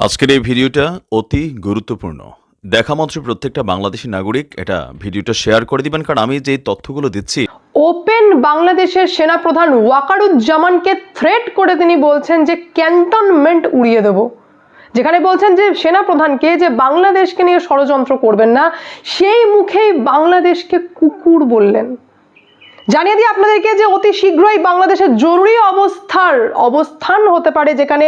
আজকের এই ভিডিওটা অতি গুরুত্বপূর্ণ। দেখা মাত্র প্রত্যেকটা বাংলাদেশী নাগরিক এটা ভিডিওটা শেয়ার করে দিবেন, কারণ আমি যে তথ্যগুলো দিচ্ছি। ওপেন বাংলাদেশের সেনাপ্রধান ওয়াকারুজ্জামানকে থ্রেট করে তিনি বলছেন যে ক্যান্টনমেন্ট উড়িয়ে দেব, যেখানে বলছেন যে সেনাপ্রধানকে যে বাংলাদেশকে নিয়ে ষড়যন্ত্র করবেন না, সেই মুখেই বাংলাদেশকে কুকুর বললেন। জানিয়ে দিই আপনাদেরকে যে অতি শীঘ্রই বাংলাদেশের জরুরি অবস্থান হতে পারে, যেখানে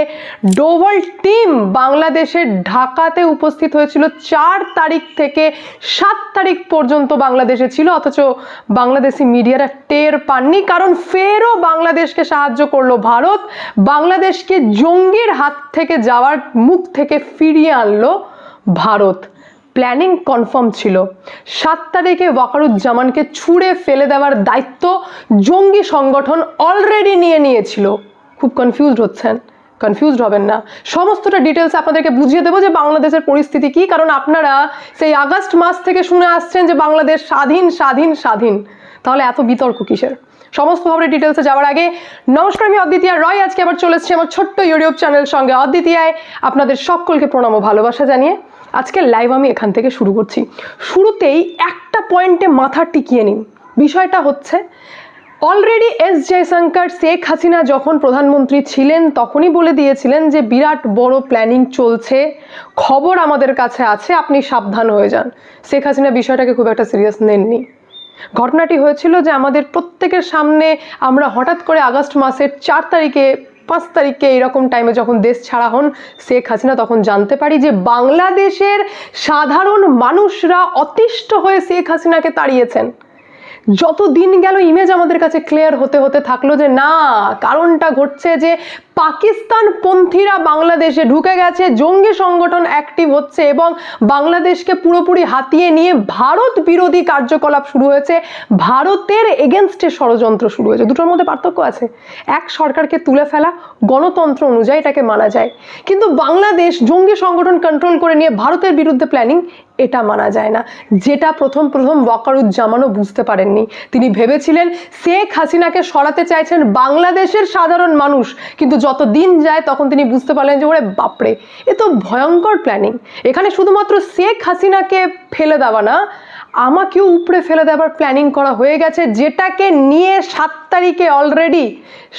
ডোভাল টিম বাংলাদেশের ঢাকাতে উপস্থিত হয়েছিল 4 তারিখ থেকে 7 তারিখ পর্যন্ত বাংলাদেশে ছিল, অথচ বাংলাদেশি মিডিয়ারা টের পাননি, কারণ ফেরও বাংলাদেশকে সাহায্য করলো ভারত, বাংলাদেশকে জঙ্গির হাত থেকে যাওয়ার মুখ থেকে ফিরিয়ে আনলো ভারত। প্ল্যানিং কনফার্ম ছিল। 7 তারিখে ওয়াকারুজ্জামানকে ছুঁড়ে ফেলে দেওয়ার দায়িত্ব জঙ্গি সংগঠন অলরেডি নিয়েছিল। খুব কনফিউজড হবেন না, সমস্তটা ডিটেলস আপনাদেরকে বুঝিয়ে দেবো যে বাংলাদেশের পরিস্থিতি কি। কারণ আপনারা সেই আগস্ট মাস থেকে শুনে আসছেন যে বাংলাদেশ স্বাধীন, তাহলে এত বিতর্ক কিসের? সমস্ত খবরের ডিটেলসে যাওয়ার আগে নমস্কার, আমি অদ্বিতীয়া রয়। আজকে আবার চলে এসেছি আমার ছোট্ট ইউটিউব চ্যানেল সঙ্গে অদ্বিতীয়ায়। আপনাদের সকলকে প্রণাম ও ভালোবাসা জানিয়ে আজকে লাইভ আমি এখান থেকে শুরু করছি। শুরুতেই একটা পয়েন্টে মাথা টিকিয়ে নিন। বিষয়টা হচ্ছে, অলরেডি এস জয়শঙ্কর শেখ হাসিনা যখন প্রধানমন্ত্রী ছিলেন তখনই বলে দিয়েছিলেন যে বিরাট বড় প্ল্যানিং চলছে, খবর আমাদের কাছে আছে, আপনি সাবধান হয়ে যান। শেখ হাসিনা বিষয়টাকে খুব একটা সিরিয়াস নেননি। ঘটনাটি হয়েছিল যে আমাদের প্রত্যেকের সামনে আমরা হঠাৎ করে আগস্ট মাসের 4 তারিখে 5 তারিখে এরকম টাইমে যখন দেশ ছাড়া হন শেখ হাসিনা, তখন জানতে পারি যে বাংলাদেশের সাধারণ মানুষরা অতিষ্ঠ হয়ে শেখ হাসিনাকে তাড়িয়েছেন। যত দিন গেল ইমেজ আমাদের কাছে ক্লিয়ার হতে থাকলো যে না, কারণটা ঘটছে যে পাকিস্তান পন্থীরা বাংলাদেশে ঢুকে গেছে, জঙ্গি সংগঠন অ্যাক্টিভ হচ্ছে এবং বাংলাদেশকে পুরোপুরি হাতিয়ে নিয়ে ভারত বিরোধী কার্যকলাপ শুরু হয়েছে, ভারতের এগেনস্টে ষড়যন্ত্র শুরু হয়েছে। দুটোর মধ্যে পার্থক্য আছে। এক সরকারকে তুলে ফেলা, গণতন্ত্র অনুযায়ী এটাকে মানা যায়, কিন্তু বাংলাদেশ জঙ্গি সংগঠন কন্ট্রোল করে নিয়ে ভারতের বিরুদ্ধে প্ল্যানিং, এটা মানা যায় না। যেটা প্রথম ওয়াকারুজ্জামানও বুঝতে পারেননি। তিনি ভেবেছিলেন শেখ হাসিনাকে সরাতে চাইছেন বাংলাদেশের সাধারণ মানুষ, কিন্তু যত দিন যায় তখন তিনি বুঝতে পারলেন যে ওরে বাপরে, এ তো ভয়ঙ্কর প্ল্যানিং। এখানে শুধুমাত্র শেখ হাসিনাকে ফেলে দেওয়া না, আমাকেও উপড়ে ফেলে দেওয়ার প্ল্যানিং করা হয়ে গেছে, যেটাকে নিয়ে 7 তারিখে অলরেডি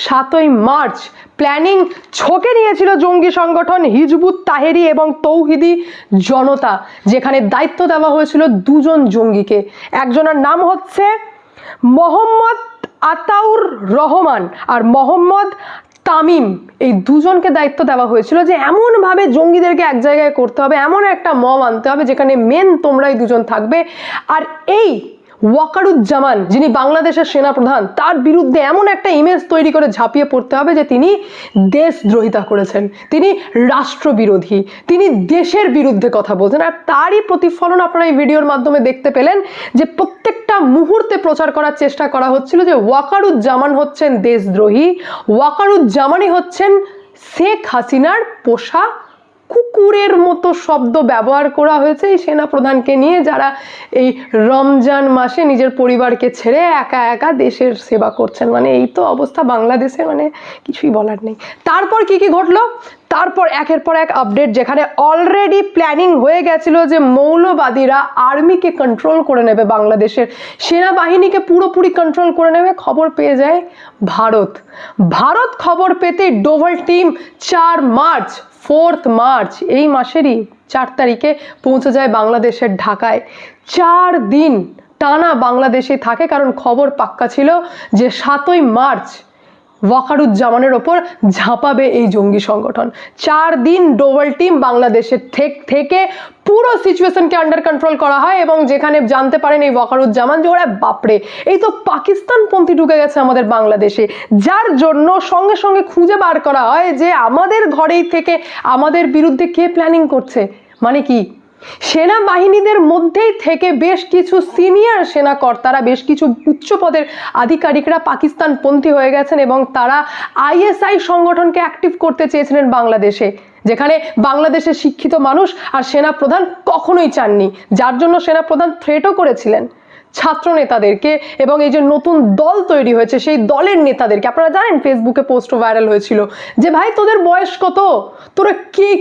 7ই মার্চ প্ল্যানিং ছকে নিয়েছিল জঙ্গি সংগঠন হিজবুত তাহরির এবং তৌহিদি জনতা, যেখানে দায়িত্ব দেওয়া হয়েছিল 2 জন জঙ্গিকে। একজনের নাম হচ্ছে মোহাম্মদ আতাউর রহমান আর মোহাম্মদ তামিম। এই 2 জনকে দায়িত্ব দেওয়া হয়েছিল যে এমনভাবে জঙ্গিদেরকে এক জায়গায় করতে হবে, এমন একটা মব আনতে হবে যেখানে মেন তোমরাই 2 জন থাকবে। আর এই ওয়াকারুজ্জামান, যিনি বাংলাদেশের সেনাপ্রধান, তার বিরুদ্ধে এমন একটা ইমেজ তৈরি করে ঝাঁপিয়ে পড়তে হবে যে তিনি দেশদ্রোহিতা করেছেন, তিনি রাষ্ট্রবিরোধী, তিনি দেশের বিরুদ্ধে কথা বলছেন। আর তারই প্রতিফলন আপনারা এই ভিডিওর মাধ্যমে দেখতে পেলেন যে প্রত্যেকটা মুহূর্তে প্রচার করার চেষ্টা করা হচ্ছিল যে ওয়াকারুজ্জামান হচ্ছেন দেশদ্রোহী, ওয়াকারুজ্জামানই হচ্ছেন শেখ হাসিনার পোষা কুকুরের মতো শব্দ ব্যবহার করা হয়েছে এই সেনাপ্রধানকে নিয়ে, যারা এই রমজান মাসে নিজের পরিবারকে ছেড়ে একা একা দেশের সেবা করছেন। মানে এই তো অবস্থা বাংলাদেশে, মানে কিছুই বলার নেই। তারপর কি ঘটলো? তারপর একের পর এক আপডেট, যেখানে অলরেডি প্ল্যানিং হয়ে গেছিল যে মৌলবাদীরা আর্মিকে কন্ট্রোল করে নেবে, বাংলাদেশের সেনাবাহিনীকে পুরোপুরি কন্ট্রোল করে নেবে। খবর পেয়ে যায় ভারত খবর পেতে ডোভাল টিম 4 মার্চ এই মাসেরই 4 তারিখে পৌঁছে যায় বাংলাদেশের ঢাকায়। 4 দিন টানা বাংলাদেশে থাকে, কারণ খবর পাক্কা ছিল যে 7ই মার্চ ওয়াকারুজ্জামানের ওপর ঝাঁপাবে এই জঙ্গি সংগঠন। 4 দিন ডোভাল টিম বাংলাদেশের থেকে পুরো সিচুয়েশনকে আন্ডার কন্ট্রোল করা হয়, এবং যেখানে জানতে পারেন এই ওয়াকারুজ্জামান যে ওরা বাপরে, এই তো পাকিস্তানপন্থী ঢুকে গেছে আমাদের বাংলাদেশে, যার জন্য সঙ্গে সঙ্গে খুঁজে বার করা হয় যে আমাদের ঘরেই থেকে আমাদের বিরুদ্ধে কে প্ল্যানিং করছে। মানে কি, সেনাবাহিনীদের মধ্যেই থেকে বেশ কিছু সিনিয়র সেনাকর্তারা, বেশ কিছু উচ্চ পদের আধিকারিকরা পাকিস্তানপন্থী হয়ে গেছেন এবং তারা আইএসআই সংগঠনকে অ্যাক্টিভ করতে চেয়েছিলেন বাংলাদেশে, যেখানে বাংলাদেশের শিক্ষিত মানুষ আর সেনাপ্রধান কখনোই চাননি, যার জন্য সেনাপ্রধান থ্রেটও করেছিলেন। ছাত্র নেতাদেরকে এবং এই যে নতুন দল তৈরি হয়েছে সেই দলের নেতাদেরকে, আপনারা জানেন ফেসবুকে পোস্ট ভাইরাল হয়েছিল যে ভাই তোদের বয়স কত, তোরা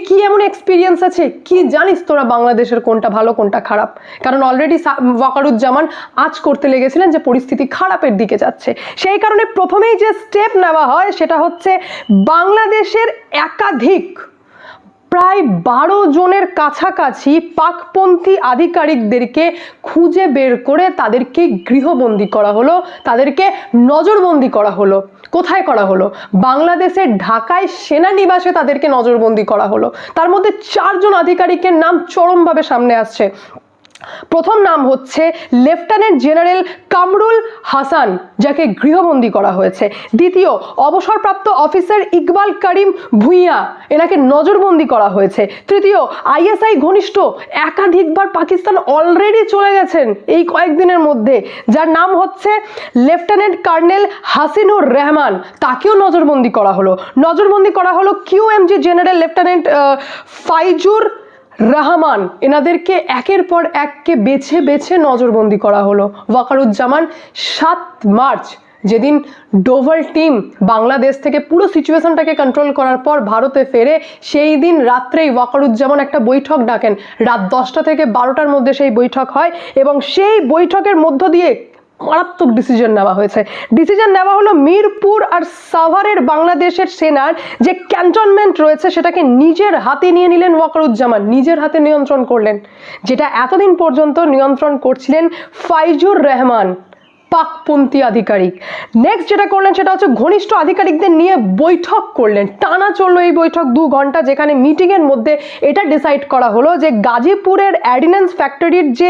কি এমন এক্সপিরিয়েন্স আছে, কি জানিস তোরা বাংলাদেশের কোনটা ভালো কোনটা খারাপ। কারণ অলরেডি ওয়াকারুজ্জামান আজ করতে লেগেছিলেন যে পরিস্থিতি খারাপের দিকে যাচ্ছে। সেই কারণে প্রথমেই যে স্টেপ নেওয়া হয় সেটা হচ্ছে বাংলাদেশের একাধিক প্রায় 12 জনের কাছাকাছি পাকপন্থী আধিকারিকদেরকে খুঁজে বের করে তাদেরকে গৃহবন্দী করা হলো, তাদেরকে নজরবন্দি করা হলো। কোথায় করা হলো? বাংলাদেশের ঢাকায় সেনানিবাসে তাদেরকে নজরবন্দি করা হলো। তার মধ্যে 4 জন আধিকারিকের নাম চরমভাবে সামনে আসছে। প্রথম নাম হচ্ছে লেফটেন্যান্ট জেনারেল কামরুল হাসান, যাকে গৃহবন্দী করা হয়েছে। দ্বিতীয়, অবসরপ্রাপ্ত অফিসার ইকবাল করিম ভুঁইয়া, এনাকে নজরবন্দি করা হয়েছে। তৃতীয়, আইএসআই ঘনিষ্ঠ, একাধিকবার পাকিস্তান অলরেডি চলে গেছেন এই কয়েকদিনের মধ্যে, যার নাম হচ্ছে লেফটেন্যান্ট কর্নেল হাসিনুর রহমান, তাকেও নজরবন্দি করা হলো। নজরবন্দি করা হলো QMG general lieutenant Faizur Rahman, এনাদেরকে একের পর এককে বেছে বেছে নজরবন্দি করা হলো। ওয়াকারুজ্জামান 7 মার্চ, যেদিন ডোভাল টিম বাংলাদেশ থেকে পুরো সিচুয়েশনটাকে কন্ট্রোল করার পর ভারতে ফেরে, সেই দিন রাত্রেই ওয়াকারুজ্জামান একটা বৈঠক ডাকেন। রাত 10টা থেকে 12টার মধ্যে সেই বৈঠক হয় এবং সেই বৈঠকের মধ্য দিয়ে মারাত্মক ডিসিশন নেওয়া হয়েছে। ডিসিশন নেওয়া হলো মিরপুর আর সাভারের বাংলাদেশের সেনার যে ক্যান্টনমেন্ট রয়েছে সেটাকে নিজের হাতে নিয়ে নিলেন ওয়াকারুজ্জামান, নিজের হাতে নিয়ন্ত্রণ করলেন, যেটা এতদিন পর্যন্ত নিয়ন্ত্রণ করছিলেন ফাইজুর রহমান, পাকপন্থী আধিকারিক। নেক্সট যেটা করলেন সেটা হচ্ছে ঘনিষ্ঠ আধিকারিকদের নিয়ে বৈঠক করলেন। টানা চললো এই বৈঠক 2 ঘন্টা, যেখানে মিটিংয়ের মধ্যে এটা ডিসাইড করা হলো যে গাজীপুরের অ্যার্ডিন্যান্স ফ্যাক্টরির যে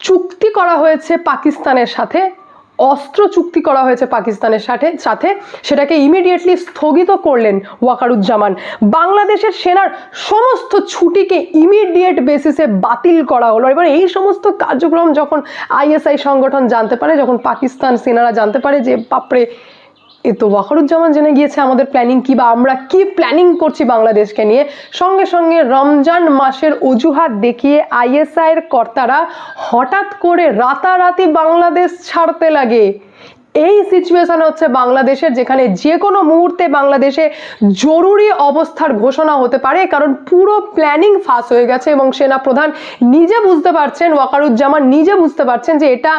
চুক্তি করা হয়েছে পাকিস্তানের সাথে, অস্ত্র চুক্তি করা হয়েছে পাকিস্তানের সাথে সেটাকে ইমিডিয়েটলি স্থগিত করলেন ওয়াকারুজ্জামান। বাংলাদেশের সেনার সমস্ত ছুটিকে ইমিডিয়েট বেসিসে বাতিল করা হলো। এবার এই সমস্ত কার্যক্রম যখন আইএসআই সংগঠন জানতে পারে, যখন পাকিস্তান সেনারা জানতে পারে যে বাপরে, এ তো ওয়াকারুজ্জামান জেনে গিয়েছে আমাদের প্ল্যানিং কি, বা আমরা কি প্ল্যানিং করছি বাংলাদেশকে নিয়ে, সঙ্গে সঙ্গে রমজান মাসের অজুহাত দেখিয়ে আইএসআইয়ের কর্তারা হঠাৎ করে রাতারাতি বাংলাদেশ ছাড়তে লাগে। এই সিচুয়েশন হচ্ছে বাংলাদেশের, যেখানে যে কোনো মুহূর্তে বাংলাদেশে জরুরি অবস্থার ঘোষণা হতে পারে, কারণ পুরো প্ল্যানিং ফাঁস হয়ে গেছে এবং সেনাপ্রধান নিজে বুঝতে পারছেন, ওয়াকারুজ্জামান নিজে বুঝতে পারছেন যে এটা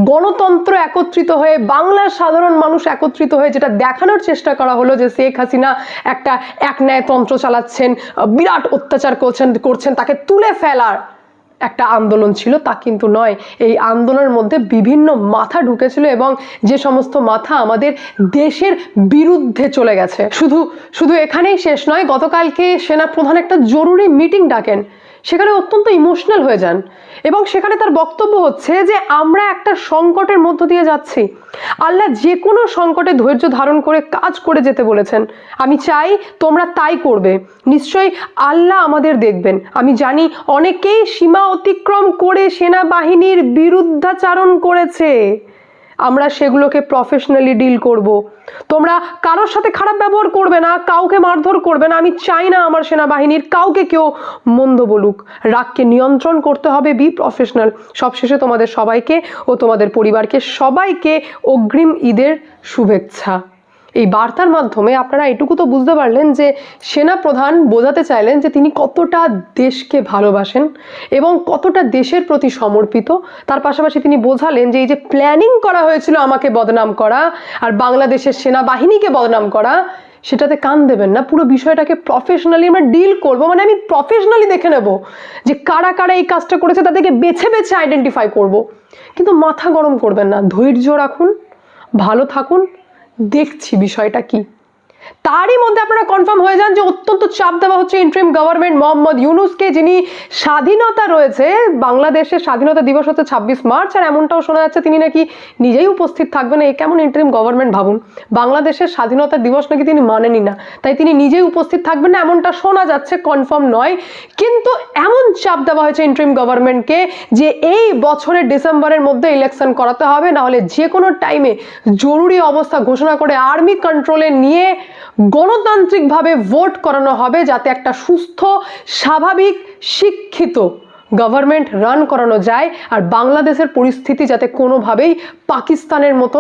গণতন্ত্র একত্রিত হয়ে, বাংলার সাধারণ মানুষ একত্রিত হয়ে যেটা দেখানোর চেষ্টা করা হলো যে শেখ হাসিনা একটা একন্যায়তন্ত্র চালাচ্ছেন, বিরাট অত্যাচার করছেন, তাকে তুলে ফেলার একটা আন্দোলন ছিল, তা কিন্তু নয়। এই আন্দোলনের মধ্যে বিভিন্ন মাথা ঢুকেছিল এবং যে সমস্ত মাথা আমাদের দেশের বিরুদ্ধে চলে গেছে। শুধু এখানেই শেষ নয়, গতকালকে সেনাপ্রধান একটা জরুরি মিটিং ডাকেন, সেখানে অত্যন্ত ইমোশনাল হয়ে যান এবং সেখানে তার বক্তব্য হচ্ছে যে আমরা একটা সংকটের মধ্য দিয়ে যাচ্ছি, আল্লাহ যে কোনো সংকটে ধৈর্য ধারণ করে কাজ করে যেতে বলেছেন। আমি চাই তোমরা তাই করবে, নিশ্চয়ই আল্লাহ আমাদের দেখবেন। আমি জানি অনেকেই সীমা অতিক্রম করে সেনাবাহিনীর বিরুদ্ধাচারণ করেছে, আমরা সেগুলোকে প্রফেশনালি ডিল করব। তোমরা কারোর সাথে খারাপ ব্যবহার করবে না, কাউকে মারধর করবে না। আমি চাই না আমার সেনাবাহিনীর কাউকে কেউ মন্দ বলুক। রাগকে নিয়ন্ত্রণ করতে হবে, বি প্রফেশনাল। সবশেষে তোমাদের সবাইকে ও তোমাদের পরিবারকে সবাইকে অগ্রিম ঈদের শুভেচ্ছা। এই বার্তার মাধ্যমে আপনারা এটুকু তো বুঝতে পারলেন যে সেনাপ্রধান বোঝাতে চাইলেন যে তিনি কতটা দেশকে ভালোবাসেন এবং কতটা দেশের প্রতি সমর্পিত। তার পাশাপাশি তিনি বোঝালেন যে এই যে প্ল্যানিং করা হয়েছিল আমাকে বদনাম করা আর বাংলাদেশের সেনাবাহিনীকে বদনাম করা, সেটাতে কান দেবেন না। পুরো বিষয়টাকে প্রফেশনালি আমরা ডিল করব, মানে আমি প্রফেশনালি দেখে নেব যে কারা কারা এই কাজটা করেছে, তাদেরকে বেছে বেছে আইডেন্টিফাই করব। কিন্তু মাথা গরম করবেন না, ধৈর্য রাখুন, ভালো থাকুন, দেখছি বিষয়টা কি। তারই মধ্যে আপনারা কনফার্ম হয়ে যান যে অত্যন্ত চাপ দেওয়া হচ্ছে ইন্টারিম গভর্নমেন্ট মোহাম্মদ ইউনূসকে, যিনি স্বাধীনতা রয়েছে, বাংলাদেশের স্বাধীনতা দিবস হচ্ছে 26 মার্চ, আর এমনটাও শোনা যাচ্ছে তিনি নাকি নিজেই উপস্থিত থাকবেন। এই কেমন ইন্টারিম গভর্নমেন্ট ভাবুন, বাংলাদেশের স্বাধীনতা দিবস নাকি তিনি মানেনই না, তাই তিনি নিজেই উপস্থিত থাকবেন না, এমনটা শোনা যাচ্ছে, কনফার্ম নয়। কিন্তু এমন চাপ দেওয়া হয়েছে ইন্টারিম গভর্নমেন্টকে যে এই বছরের ডিসেম্বরের মধ্যে ইলেকশন করাতে হবে, নাহলে যে কোনো টাইমে জরুরি অবস্থা ঘোষণা করে আর্মি কন্ট্রোলে নিয়ে গণতান্ত্রিকভাবে ভোট করানো হবে, যাতে একটা সুস্থ, স্বাভাবিক, শিক্ষিত গভর্নমেন্ট রান করানো যায় আর বাংলাদেশের পরিস্থিতি যাতে কোনোভাবেই পাকিস্তানের মতো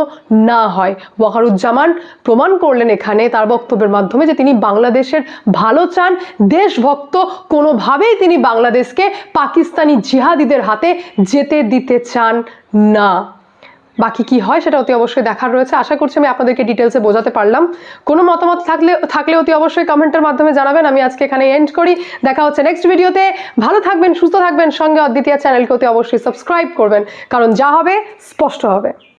না হয়। ওয়াকারুজ্জামান প্রমাণ করলেন এখানে তার বক্তব্যের মাধ্যমে যে তিনি বাংলাদেশের ভালো চান, দেশভক্ত, কোনোভাবেই তিনি বাংলাদেশকে পাকিস্তানি জিহাদিদের হাতে যেতে দিতে চান না। বাকি কি হয় সেটা অতি অবশ্যই দেখার রয়েছে। আশা করছি আমি আপনাদেরকে ডিটেলসে বোঝাতে পারলাম। কোনো মতামত থাকলে অতি অবশ্যই কমেন্টের মাধ্যমে জানাবেন। আমি আজকে এখানে এন্ড করি। দেখা হচ্ছে নেক্সট ভিডিওতে। ভালো থাকবেন, সুস্থ থাকবেন, সঙ্গে অদ্বিতীয়া চ্যানেলকে অতি অবশ্যই সাবস্ক্রাইব করবেন, কারণ যা হবে স্পষ্ট হবে।